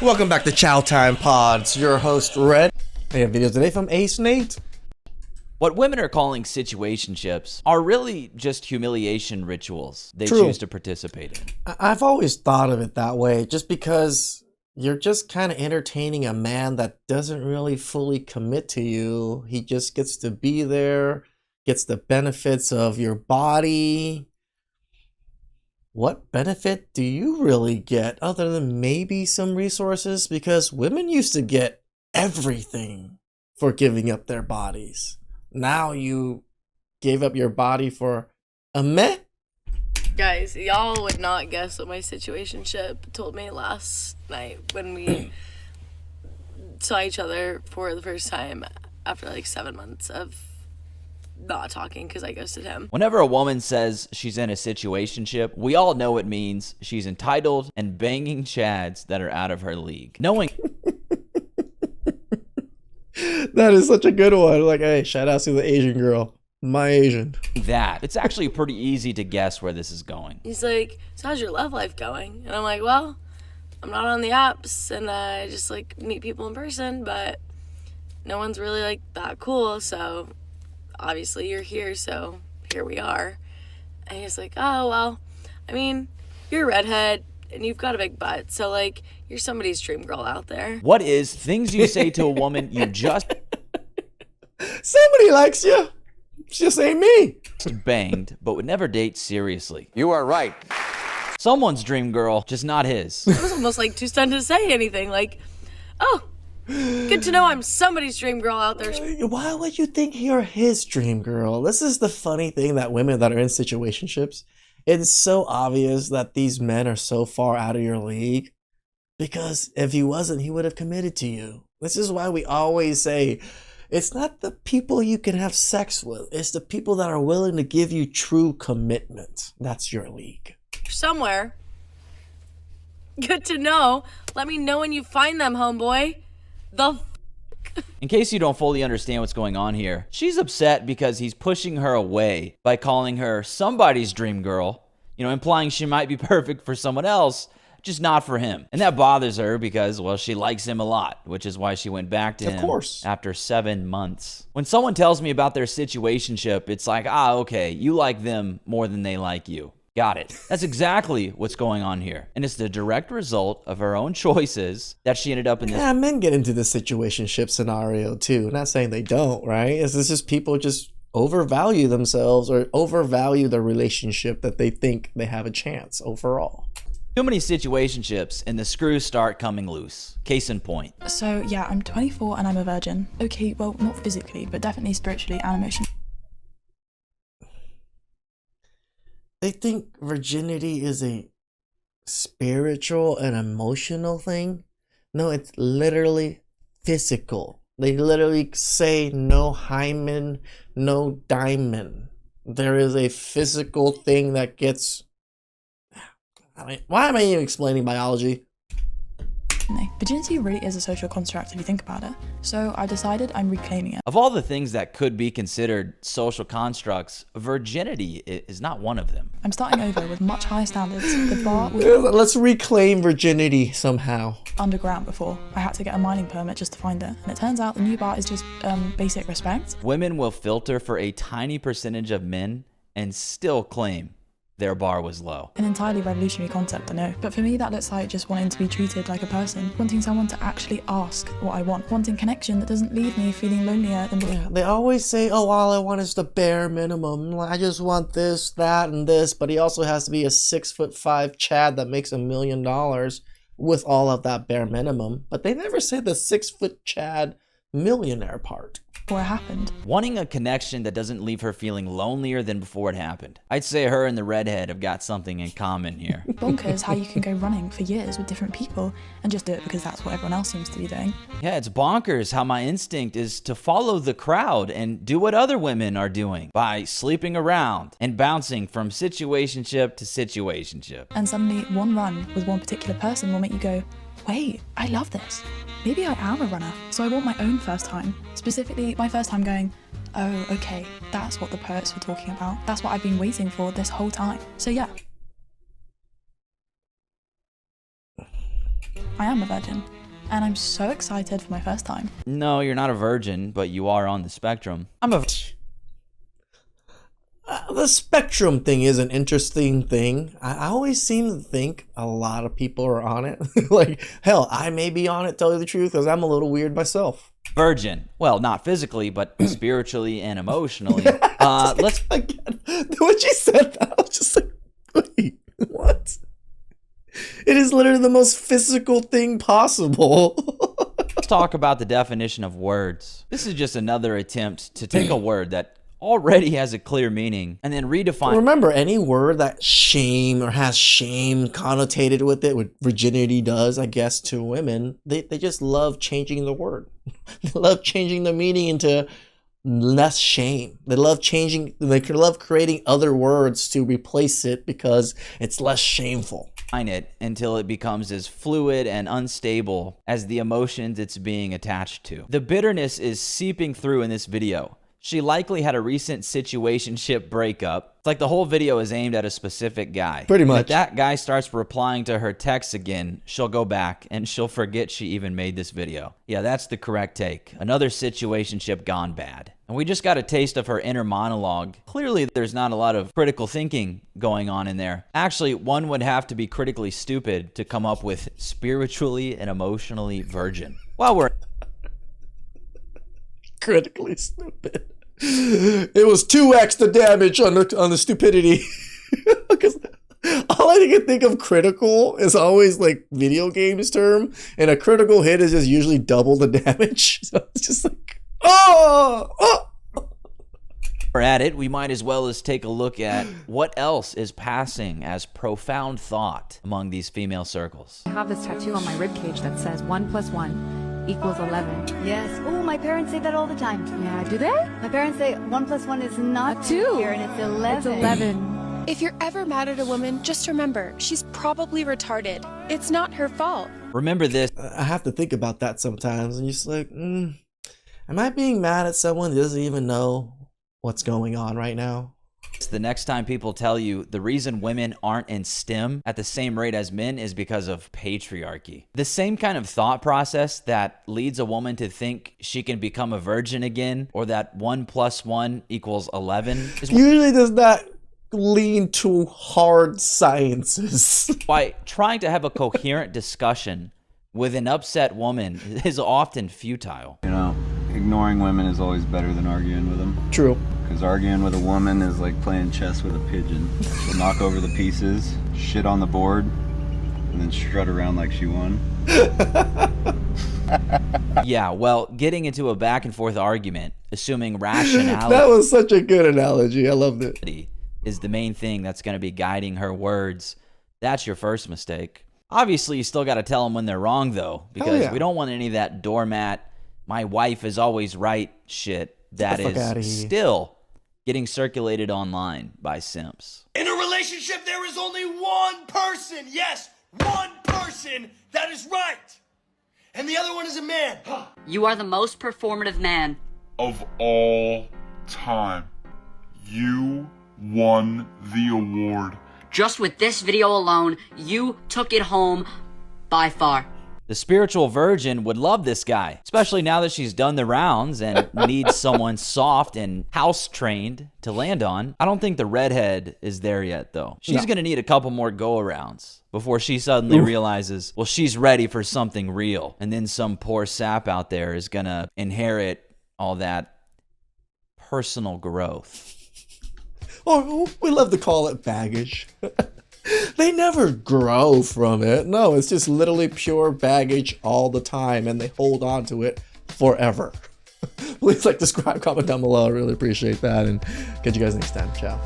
Welcome back to Chow Time Pods. Your host Red. We have videos today from acenate. What women are calling situationships are really just humiliation rituals they True. choose to participate in. I've always thought of it that way, just because you're just kind of entertaining a man that doesn't really fully commit to you. He just gets to be there, gets the benefits of your body. What benefit do you really get other than maybe some resources? Because women used to get everything for giving up their bodies. Now you gave up your body for a meh? Guys, y'all would not guess what my situationship told me last night when we saw each other for the first time after like 7 months of not talking because I ghosted him. Whenever a woman says she's in a situationship, we all know it means she's entitled and banging chads that are out of her league. Knowing That is such a good one. Like, hey, shout out to the Asian girl. My Asian. that, it's actually pretty easy to guess where this is going. He's like, so how's your love life going? And I'm like, well, I'm not on the apps and I just like meet people in person, but no one's really like that cool. So obviously you're here, so here we are. And he's like, oh, well, I mean, you're a redhead and you've got a big butt. So like, you're somebody's dream girl out there. What is things you say to a woman you just Somebody likes you. Just ain't me. banged but would never date seriously? You are right. Someone's dream girl, just not his. I was almost like too stunned to say anything. Like, oh, good to know I'm somebody's dream girl out there. Why would you think you're his dream girl? This is the funny thing that women that are in situationships, it's so obvious that these men are so far out of your league. Because if he wasn't, he would have committed to you. This is why we always say, it's not the people you can have sex with. It's the people that are willing to give you true commitment. That's your league. Somewhere. Good to know. Let me know when you find them, homeboy. In case you don't fully understand what's going on here, she's upset because he's pushing her away by calling her somebody's dream girl, implying she might be perfect for someone else, just not for him. And that bothers her because, well, she likes him a lot, which is why she went back to him after 7 months. When someone tells me about their situationship, it's like, okay, you like them more than they like you. Got it. That's exactly what's going on here. And it's the direct result of her own choices that she ended up in this. Yeah, men get into the situationship scenario too. Not saying they don't, right? It's just people just overvalue themselves or overvalue the relationship that they think they have a chance overall. Too many situationships and the screws start coming loose. Case in point. So yeah, I'm 24 and I'm a virgin. Okay, well, not physically, but definitely spiritually and emotionally. They think virginity is a spiritual and emotional thing. No, it's literally physical. They literally say no hymen, no diamond. There is a physical thing that gets... why am I even explaining biology? Virginity really is a social construct if you think about it. So I decided I'm reclaiming it. Of all the things that could be considered social constructs, virginity is not one of them. I'm starting over with much higher standards. The bar was Let's reclaim virginity somehow. underground before. I had to get a mining permit just to find it. And it turns out the new bar is just basic respect. Women will filter for a tiny percentage of men and still claim their bar was low. An entirely revolutionary concept, I know. But for me, that looks like just wanting to be treated like a person. Wanting someone to actually ask what I want. Wanting connection that doesn't leave me feeling lonelier than before. Yeah, they always say, oh, all I want is the bare minimum. I just want this, that, and this. But he also has to be a 6'5" Chad that makes $1 million with all of that bare minimum. But they never say the 6' Chad millionaire part. Before it happened. Wanting a connection that doesn't leave her feeling lonelier than before it happened. I'd say her and the redhead have got something in common here. Bonkers how you can go running for years with different people and just do it because that's what everyone else seems to be doing. Yeah, it's bonkers how my instinct is to follow the crowd and do what other women are doing by sleeping around and bouncing from situationship to situationship. And suddenly one run with one particular person will make you go, wait, I love this. Maybe I am a runner. So I want my own first time. Specifically, my first time going, oh, okay, that's what the poets were talking about. That's what I've been waiting for this whole time. So yeah. I am a virgin, and I'm so excited for my first time. No, you're not a virgin, but you are on the spectrum. I'm a... The spectrum thing is an interesting thing. I always seem to think a lot of people are on it. Like, hell, I may be on it, tell you the truth, because I'm a little weird myself. Virgin. Well, not physically, but spiritually and emotionally. Let's... Again, when she said that, I was just like, wait, what? It is literally the most physical thing possible. Let's talk about the definition of words. This is just another attempt to take a word that already has a clear meaning and then redefine. Remember, any word that shame or has shame connotated with it, what virginity does, I guess, to women, they just love changing the word. They love changing the meaning into less shame. They love creating other words to replace it because it's less shameful. It until it becomes as fluid and unstable as the emotions it's being attached to. The bitterness is seeping through in this video. She likely had a recent situationship breakup. It's like the whole video is aimed at a specific guy. Pretty much. If that guy starts replying to her texts again, she'll go back and she'll forget she even made this video. Yeah, that's the correct take. Another situationship gone bad. And we just got a taste of her inner monologue. Clearly, there's not a lot of critical thinking going on in there. Actually, one would have to be critically stupid to come up with spiritually and emotionally virgin. While we're critically stupid. It was 2x the damage on the stupidity. Because all I can think of critical is always like video games term, and a critical hit is just usually double the damage. So it's just like, oh. We're at it, we might as well as take a look at what else is passing as profound thought among these female circles. I have this tattoo on my ribcage that says 1 + 1 = 11. Yes. Oh, my parents say that all the time. Yeah, do they? My parents say 1 + 1 is not 2 here, and it's 11. It's 11. If you're ever mad at a woman, just remember, she's probably retarded. It's not her fault. Remember this. I have to think about that sometimes, and just like, am I being mad at someone that doesn't even know what's going on right now? The next time people tell you the reason women aren't in STEM at the same rate as men is because of patriarchy. The same kind of thought process that leads a woman to think she can become a virgin again, or that 1 + 1 = 11, is usually does not lean to hard sciences. why trying to have a coherent discussion with an upset woman is often futile. You know, ignoring women is always better than arguing with them. True. Because arguing with a woman is like playing chess with a pigeon. She'll knock over the pieces, shit on the board, and then strut around like she won. Yeah, well, getting into a back and forth argument, assuming rationality That was such a good analogy. I loved it. is the main thing that's going to be guiding her words, that's your first mistake. Obviously, you still got to tell them when they're wrong, though, because we don't want any of that doormat, my wife is always right shit that is still getting circulated online by simps. In a relationship, there is only one person, yes, one person that is right. And the other one is a man. You are the most performative man of all time. You won the award. Just with this video alone, you took it home by far. The spiritual virgin would love this guy, especially now that she's done the rounds and needs someone soft and house-trained to land on. I don't think the redhead is there yet, though. She's going to need a couple more go-arounds before she suddenly realizes, well, she's ready for something real. And then some poor sap out there is going to inherit all that personal growth. Or we love to call it baggage. They never grow from it. No, it's just literally pure baggage all the time, and they hold on to it forever. Please like, subscribe, comment down below. I really appreciate that, and catch you guys next time. Ciao.